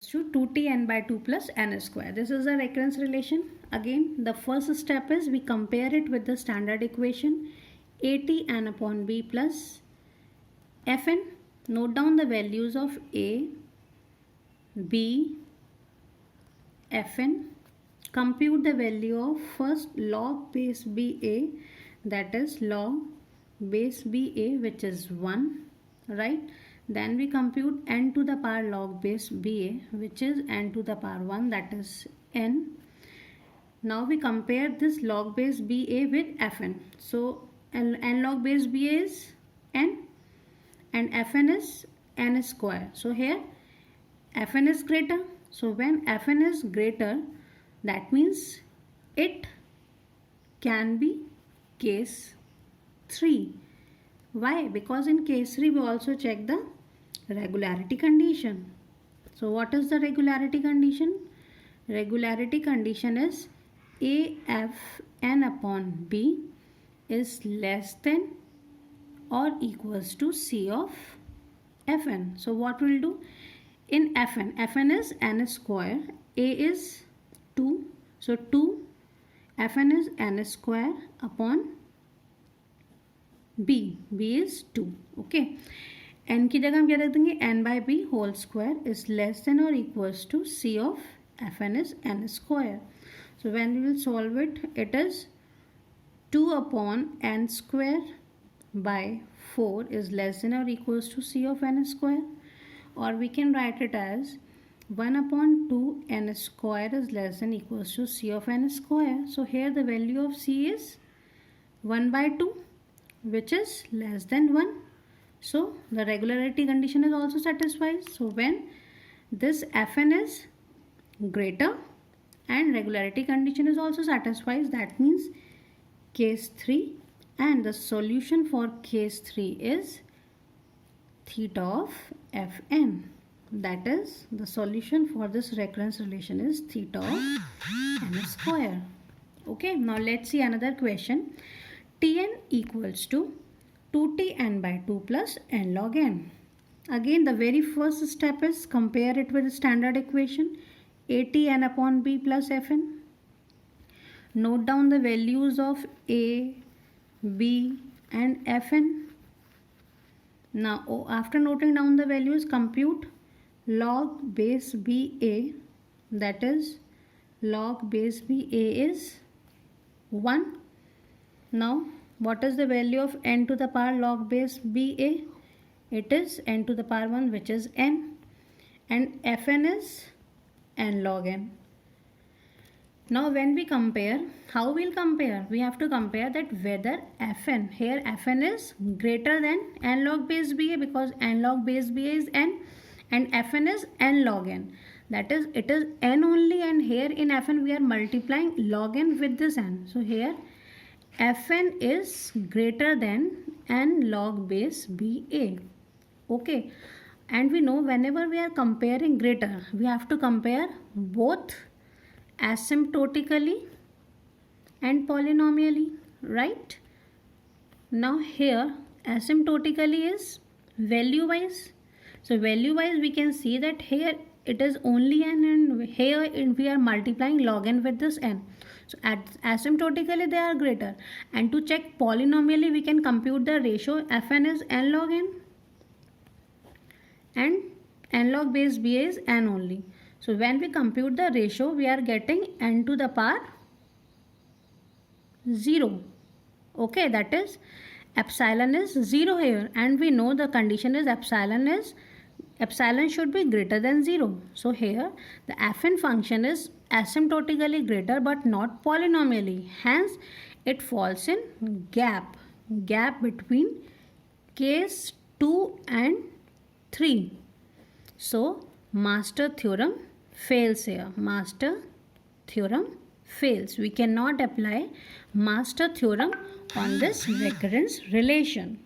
to 2tn by 2 plus n square. This is a recurrence relation. Again, the first step is we compare it with the standard equation atn upon b plus fn. Note down the values of a, b, fn. Compute the value of first log base ba, that is log base ba, which is 1, right? Then we compute n to the power log base ba, which is n to the power 1, that is n. Now we compare this log base ba with fn. So n log base ba is n and fn is n square. So here fn is greater. So when fn is greater, that means it can be case 3. Why? Because in case 3 we also check the regularity condition. So what is the regularity condition? Regularity condition is AFN upon B is less than or equals to C of Fn. So what we'll do? In Fn is n square, A is 2. So 2, Fn is n square upon B. B is 2. Okay. n की जगह हम क्या रख देंगे? n by b whole square is less than or equals to C of Fn is n square. So when we will solve it, it is 2 upon n square by 4 is less than or equals to C of n square. Or we can write it as 1 upon 2 n square is less than equals to C of n square. So here the value of C is 1 by 2, which is less than 1. So the regularity condition is also satisfied. So when this Fn is greater and regularity condition is also satisfied, that means case 3, and the solution for case 3 is theta of Fn. That is, the solution for this recurrence relation is theta of n square. Okay, now let's see another question. Tn equals to 2tn by 2 plus n log n. Again, the very first step is compare it with the standard equation atn upon b plus fn. Note down the values of a, b and fn. Now, after noting down the values, compute log base ba, that is log base ba is 1. Now, what is the value of n to the power log base ba? It is n to the power 1, which is n, and fn is n log n. Now when we compare, how we'll compare? We have to compare that whether fn, here fn is greater than n log base ba, because n log base ba is n and fn is n log n. That is, it is n only, and here in fn we are multiplying log n with this n. So here Fn is greater than n log base ba. Okay, and we know whenever we are comparing greater, we have to compare both asymptotically and polynomially, right? Now here asymptotically is value wise. So value wise we can see that here it is only n, and here we are multiplying log n with this n. So asymptotically they are greater, and to check polynomially we can compute the ratio. Fn is n log n and n log base ba is n only. So when we compute the ratio, we are getting n to the power 0. Okay, that is epsilon is 0 here, and we know the condition is epsilon should be greater than 0. So here the fn function is asymptotically greater but not polynomially. Hence it falls in gap between case 2 and 3. So master theorem fails here. Master theorem fails. We cannot apply master theorem on this recurrence relation.